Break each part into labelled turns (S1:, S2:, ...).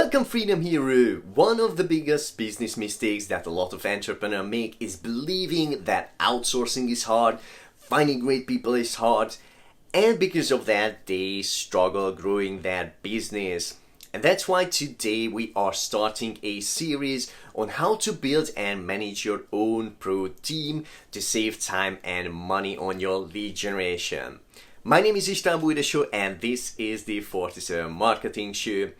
S1: Welcome Freedom Hero! One of the biggest business mistakes that a lot of entrepreneurs make is believing that outsourcing is hard, finding great people is hard, and because of that they struggle growing their business. And that's why today we are starting a series on how to build and manage your own pro team to save time and money on your lead generation. My name is István Show and this is the 47 Marketing Show.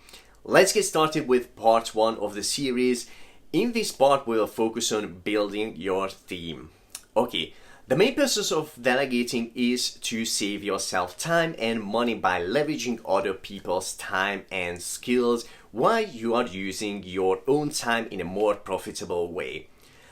S1: Let's get started with part 1 of the series. In this part we'll focus on building your team. Okay, the main purpose of delegating is to save yourself time and money by leveraging other people's time and skills while you are using your own time in a more profitable way.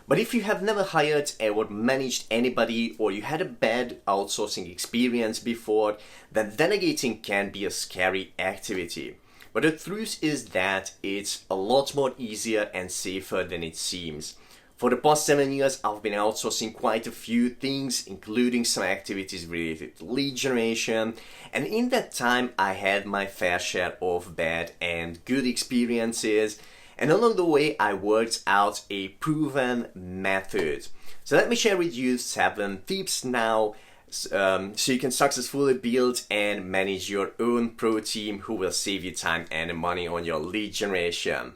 S1: But if you have never hired or managed anybody, or you had a bad outsourcing experience before, then delegating can be a scary activity. But the truth is that it's a lot more easier and safer than it seems. For the past 7 years, I've been outsourcing quite a few things, including some activities related to lead generation. And in that time, I had my fair share of bad and good experiences. And along the way, I worked out a proven method. So let me share with you 7 tips now so you can successfully build and manage your own pro team who will save you time and money on your lead generation.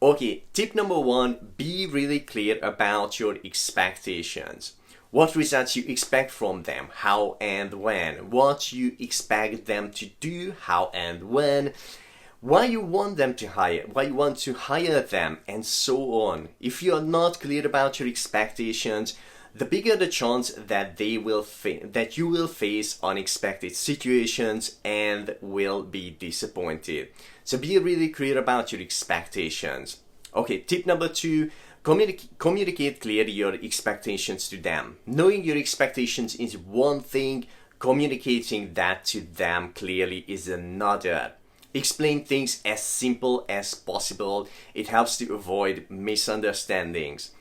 S1: Okay, tip number 1, be really clear about your expectations. What results you expect from them, how and when, what you expect them to do, how and when, why you want them to hire, why you want to hire them, and so on. If you are not clear about your expectations, the bigger the chance that you will face unexpected situations and will be disappointed. So be really clear about your expectations. Okay, tip number 2, communicate clearly your expectations to them. Knowing your expectations is one thing, communicating that to them clearly is another. Explain things as simple as possible. It helps to avoid misunderstandings.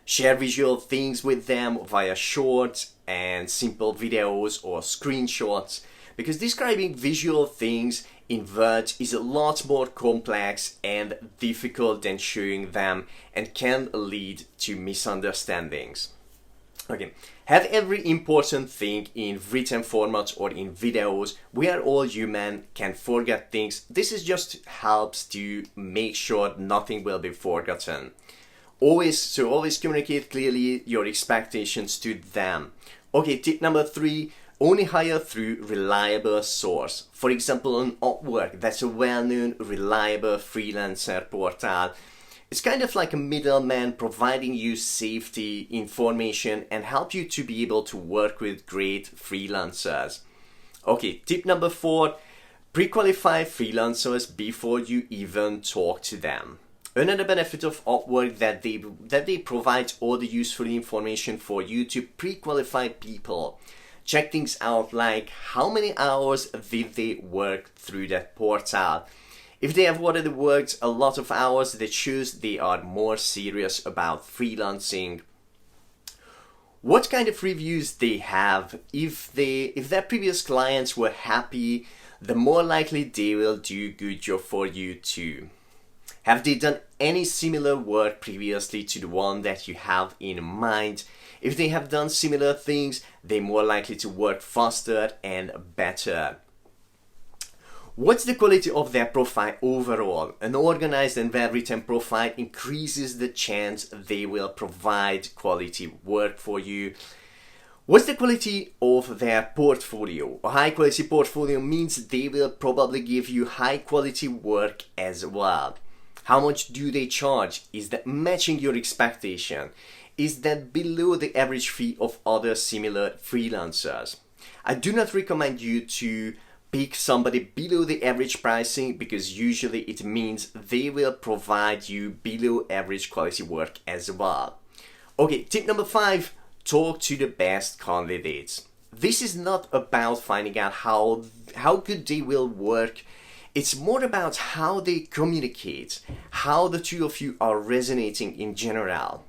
S1: Share visual things with them via short and simple videos or screenshots, because describing visual things in words is a lot more complex and difficult than showing them and can lead to misunderstandings. Okay, have every important thing in written format or in videos. We are all human, can forget things. This is just helps to make sure nothing will be forgotten. Always communicate clearly your expectations to them. Okay, tip number 3, only hire through reliable source. For example, on Upwork, that's a well-known, reliable freelancer portal. It's kind of like a middleman providing you safety, information, and help you to be able to work with great freelancers. Okay, tip number 4, pre-qualify freelancers before you even talk to them. Another benefit of Upwork that they provide all the useful information for you to pre-qualify people. Check things out like how many hours did they work through that portal. If they have already worked a lot of hours, that shows they are more serious about freelancing. What kind of reviews they have. If their previous clients were happy, the more likely they will do good job for you too. Have they done any similar work previously to the one that you have in mind? If they have done similar things, they're more likely to work faster and better. What's the quality of their profile overall? An organized and well-written profile increases the chance they will provide quality work for you. What's the quality of their portfolio? A high quality portfolio means they will probably give you high quality work as well. How much do they charge? Is that matching your expectation? Is that below the average fee of other similar freelancers? I do not recommend you to pick somebody below the average pricing, because usually it means they will provide you below average quality work as well. Okay, tip number 5, talk to the best candidates. This is not about finding out how good they will work. It's more about how they communicate, how the two of you are resonating in general.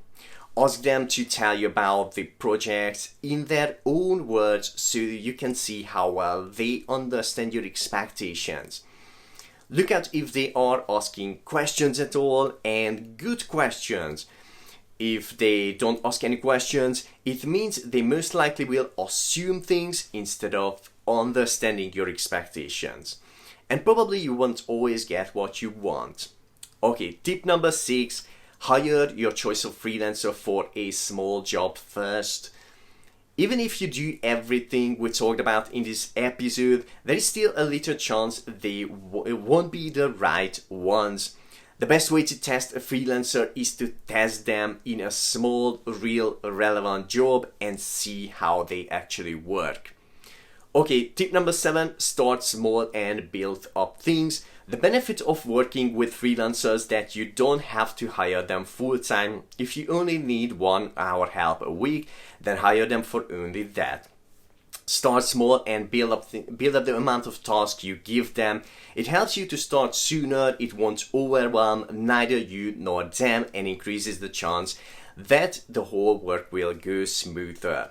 S1: Ask them to tell you about the project in their own words so you can see how well they understand your expectations. Look at if they are asking questions at all, and good questions. If they don't ask any questions, it means they most likely will assume things instead of understanding your expectations. And probably you won't always get what you want. Okay, tip number 6, hire your choice of freelancer for a small job first. Even if you do everything we talked about in this episode, there is still a little chance they won't be the right ones. The best way to test a freelancer is to test them in a small, real, relevant job and see how they actually work. Okay, tip number 7, start small and build up things. The benefit of working with freelancers is that you don't have to hire them full time. If you only need 1 hour help a week, then hire them for only that. Start small and build up the amount of tasks you give them. It helps you to start sooner, it won't overwhelm neither you nor them, and increases the chance that the whole work will go smoother.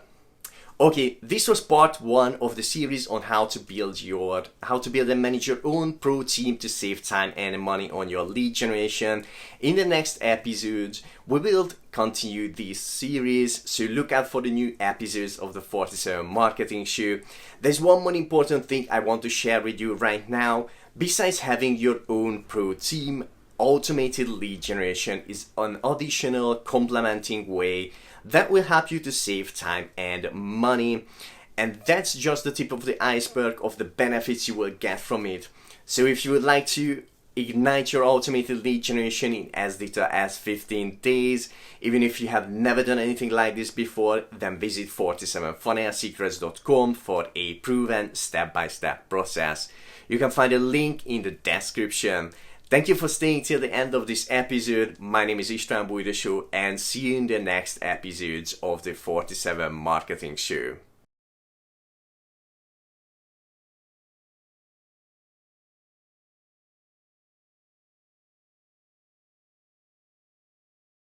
S1: Okay, this was part 1 of the series on how to build and manage your own pro team to save time and money on your lead generation. In the next episodes, we will continue this series, so look out for the new episodes of the 47 Marketing Show. There's one more important thing I want to share with you right now. Besides having your own pro team, automated lead generation is an additional complementing way that will help you to save time and money. And that's just the tip of the iceberg of the benefits you will get from it. So if you would like to ignite your automated lead generation in as little as 15 days, even if you have never done anything like this before, then visit 47funnelsecrets.com for a proven step-by-step process. You can find a link in the description. Thank you for staying till the end of this episode. My name is István Bújda Show, and see you in the next episodes of the 47 Marketing Show.